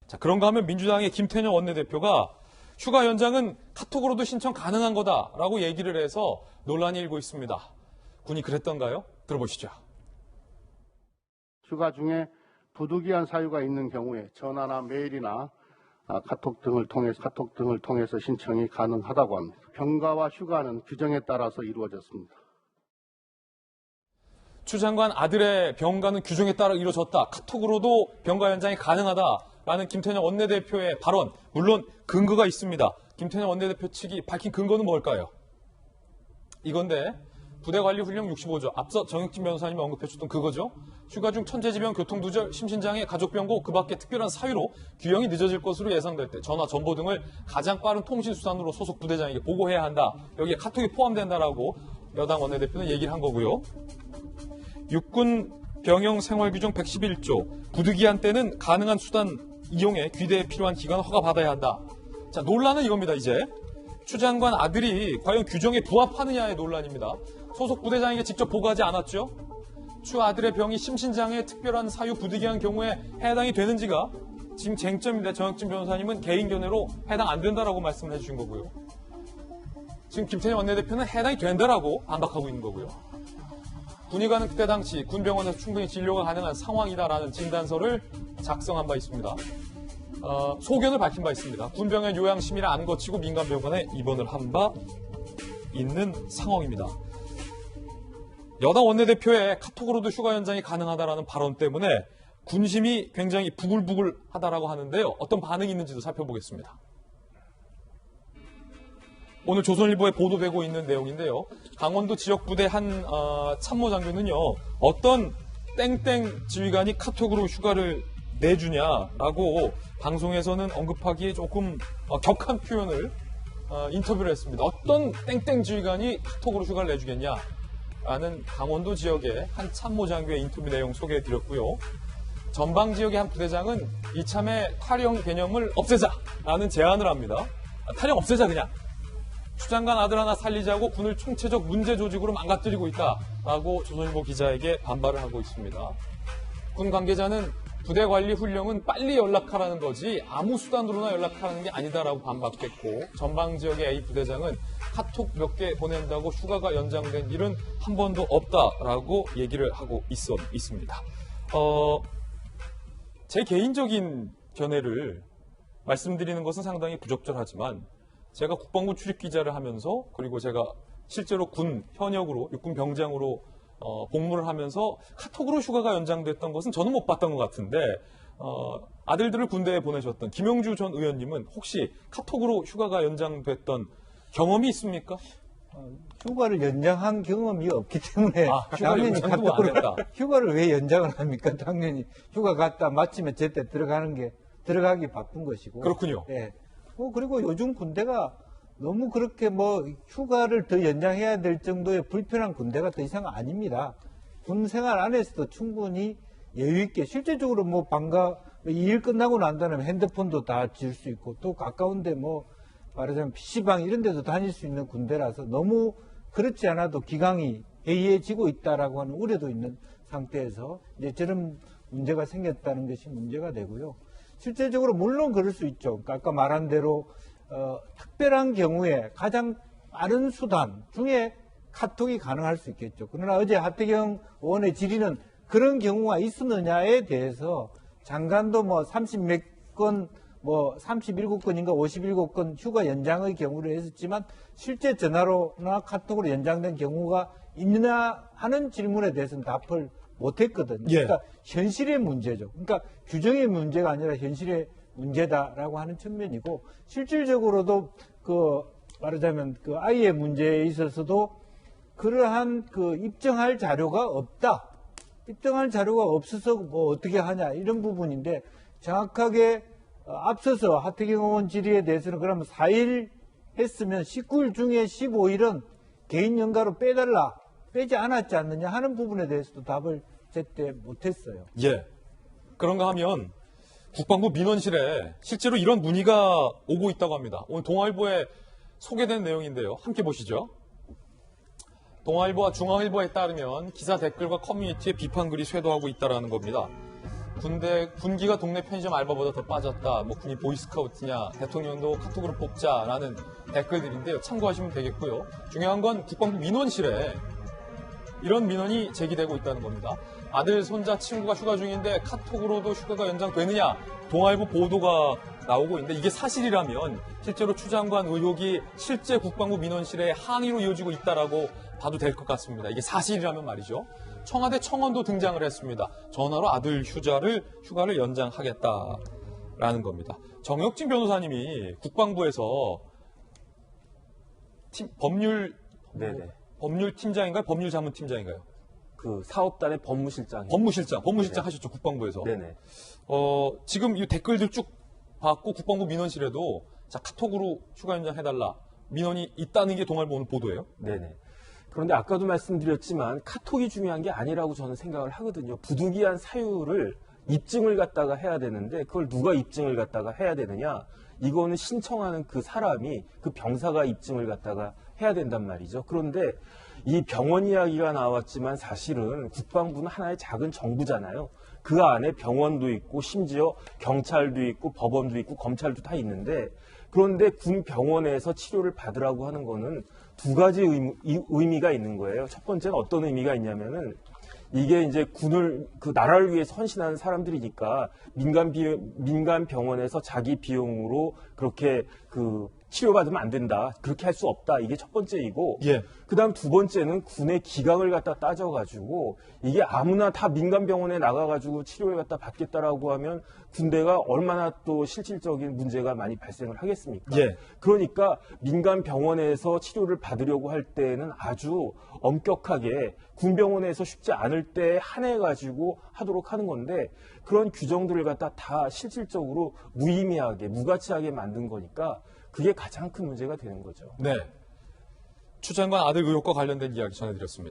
자, 그런가 하면 민주당의 김태년 원내대표가 휴가 연장은 카톡으로도 신청 가능한 거다라고 얘기를 해서 논란이 일고 있습니다. 군이 그랬던가요? 들어보시죠. 휴가 중에 부득이한 사유가 있는 경우에 전화나 메일이나 카톡 등을 통해서 신청이 가능하다고 합니다. 병가와 휴가는 규정에 따라서 이루어졌습니다. 추 장관 아들의 병가는 규정에 따라 이루어졌다. 카톡으로도 병가 연장이 가능하다라는 김태년 원내대표의 발언. 물론 근거가 있습니다. 김태년 원내대표 측이 밝힌 근거는 뭘까요? 이건데 부대관리훈령 65조. 앞서 정혁진 변호사님이 언급해주셨던 그거죠. 휴가 중 천재지변, 교통두절, 심신장애, 가족병고, 그 밖에 특별한 사유로 규형이 늦어질 것으로 예상될 때 전화, 전보 등을 가장 빠른 통신수단으로 소속 부대장에게 보고해야 한다. 여기에 카톡이 포함된다라고 여당 원내대표는 얘기를 한 거고요. 육군 병영 생활규정 111조. 부득이한 때는 가능한 수단 이용해 귀대에 필요한 기간 허가받아야 한다. 자, 논란은 이겁니다, 이제. 추 장관 아들이 과연 규정에 부합하느냐의 논란입니다. 소속 부대장에게 직접 보고하지 않았죠? 추 아들의 병이 심신장애 특별한 사유 부득이한 경우에 해당이 되는지가 지금 쟁점인데 정혁진 변호사님은 개인 견해로 해당 안 된다라고 말씀을 해주신 거고요. 지금 김태년 원내대표는 해당이 된다라고 반박하고 있는 거고요. 군의관은 그때 당시 군병원에서 충분히 진료가 가능한 상황이다라는 진단서를 작성한 바 있습니다. 소견을 밝힌 바 있습니다. 군병원 요양심의를 안 거치고 민간병원에 입원을 한 바 있는 상황입니다. 여당 원내대표의 카톡으로도 휴가 연장이 가능하다라는 발언 때문에 군심이 굉장히 부글부글하다라고 하는데요. 어떤 반응이 있는지도 살펴보겠습니다. 오늘 조선일보에 보도되고 있는 내용인데요. 강원도 지역부대 한 참모장교는요. 어떤 땡땡 지휘관이 카톡으로 휴가를 내주냐라고 방송에서는 언급하기에 조금 격한 표현을 인터뷰를 했습니다. 어떤 땡땡 지휘관이 카톡으로 휴가를 내주겠냐? 라는 강원도 지역의 한 참모장교의 인터뷰 내용 소개해드렸고요. 전방 지역의 한 부대장은 이참에 탈영 개념을 없애자라는 제안을 합니다. 탈영 없애자 그냥. 추 장관 아들 하나 살리자고 군을 총체적 문제 조직으로 망가뜨리고 있다라고 조선일보 기자에게 반발을 하고 있습니다. 군 관계자는 부대 관리 훈령은 빨리 연락하라는 거지 아무 수단으로나 연락하라는 게 아니다라고 반박했고 전방 지역의 A 부대장은 카톡 몇 개 보낸다고 휴가가 연장된 일은 한 번도 없다라고 얘기를 하고 있습니다. 제 개인적인 견해를 말씀드리는 것은 상당히 부적절하지만 제가 국방부 출입기자를 하면서 그리고 제가 실제로 군 현역으로 육군 병장으로 복무를 하면서 카톡으로 휴가가 연장됐던 것은 저는 못 봤던 것 같은데 아들들을 군대에 보내셨던 김용주 전 의원님은 혹시 카톡으로 휴가가 연장됐던 경험이 있습니까? 휴가를 연장한 경험이 없기 때문에 당연히 카톡으로 휴가를 왜 연장을 합니까? 당연히 휴가 갔다 마침에 제때 들어가기 바쁜 것이고. 그렇군요. 네. 그리고 요즘 군대가 너무 그렇게 휴가를 더 연장해야 될 정도의 불편한 군대가 더 이상 아닙니다. 군 생활 안에서도 충분히 여유있게, 실제적으로 일 끝나고 난 다음에 핸드폰도 다 질 수 있고, 또 가까운데 말하자면 PC방 이런 데도 다닐 수 있는 군대라서 너무 그렇지 않아도 기강이 해이해지고 있다라고 하는 우려도 있는 상태에서 이제 저런 문제가 생겼다는 것이 문제가 되고요. 실제적으로 물론 그럴 수 있죠. 그러니까 아까 말한 대로 특별한 경우에 가장 빠른 수단 중에 카톡이 가능할 수 있겠죠. 그러나 어제 하태경 의원의 질의는 그런 경우가 있었느냐에 대해서 장관도 30몇 건, 37건인가 57건 휴가 연장의 경우를 했었지만 실제 전화로나 카톡으로 연장된 경우가 있느냐 하는 질문에 대해서는 답을 못했거든요. 예. 그러니까 현실의 문제죠. 그러니까 규정의 문제가 아니라 현실의 문제다라고 하는 측면이고 실질적으로도 말하자면 아이의 문제에 있어서도 그러한 입증할 자료가 없다. 입증할 자료가 없어서 어떻게 하냐 이런 부분인데 정확하게 앞서서 하태경 의원 질의에 대해서는 그러면 4일 했으면 19일 중에 15일은 개인 연가로 빼지 않았지 않느냐 하는 부분에 대해서도 답을 제때 못했어요. 예. 그런가 하면 국방부 민원실에 실제로 이런 문의가 오고 있다고 합니다. 오늘 동아일보에 소개된 내용인데요. 함께 보시죠. 동아일보와 중앙일보에 따르면 기사 댓글과 커뮤니티에 비판글이 쇄도하고 있다는 겁니다. 군기가 동네 편의점 알바보다 더 빠졌다. 뭐 군이 보이스카우트냐, 대통령도 카톡으로 뽑자라는 댓글들인데요. 참고하시면 되겠고요. 중요한 건 국방부 민원실에 이런 민원이 제기되고 있다는 겁니다. 아들, 손자, 친구가 휴가 중인데 카톡으로도 휴가가 연장되느냐, 동아일보 보도가 나오고 있는데 이게 사실이라면 실제로 추 장관 의혹이 실제 국방부 민원실에 항의로 이어지고 있다라고 봐도 될 것 같습니다. 이게 사실이라면 말이죠. 청와대 청원도 등장을 했습니다. 전화로 아들 휴가를 연장하겠다라는 겁니다. 정혁진 변호사님이 국방부에서 법률팀장인가요? 법률자문팀장인가요? 그 사업단의 법무실장. 법무실장 하셨죠, 국방부에서. 네네. 지금 이 댓글들 쭉 봤고 국방부 민원실에도 자, 카톡으로 휴가 연장해달라 민원이 있다는 게 동아일보 오늘 보도예요. 네네. 그런데 아까도 말씀드렸지만 카톡이 중요한 게 아니라고 저는 생각을 하거든요. 부득이한 사유를 입증을 갖다가 해야 되는데 그걸 누가 입증을 갖다가 해야 되느냐? 이거는 신청하는 그 사람이 그 병사가 입증을 갖다가 해야 된단 말이죠. 그런데 이 병원 이야기가 나왔지만 사실은 국방부는 하나의 작은 정부잖아요. 그 안에 병원도 있고 심지어 경찰도 있고 법원도 있고 검찰도 다 있는데 그런데 군 병원에서 치료를 받으라고 하는 거는 두 가지 의미가 있는 거예요. 첫 번째는 어떤 의미가 있냐면은 이게 이제 그 나라를 위해서 헌신하는 사람들이니까 민간 병원에서 자기 비용으로 그렇게 치료받으면 안 된다. 그렇게 할 수 없다. 이게 첫 번째이고. 예. 그다음 두 번째는 군의 기강을 갖다 따져가지고 이게 아무나 다 민간 병원에 나가가지고 치료를 갖다 받겠다라고 하면 군대가 얼마나 또 실질적인 문제가 많이 발생을 하겠습니까? 예. 그러니까 민간 병원에서 치료를 받으려고 할 때는 아주 엄격하게 군병원에서 쉽지 않을 때 한해가지고 하도록 하는 건데 그런 규정들을 갖다 다 실질적으로 무의미하게 무가치하게 만든 거니까 그게 가장 큰 문제가 되는 거죠. 네. 추 장관 아들 의혹과 관련된 이야기 전해드렸습니다.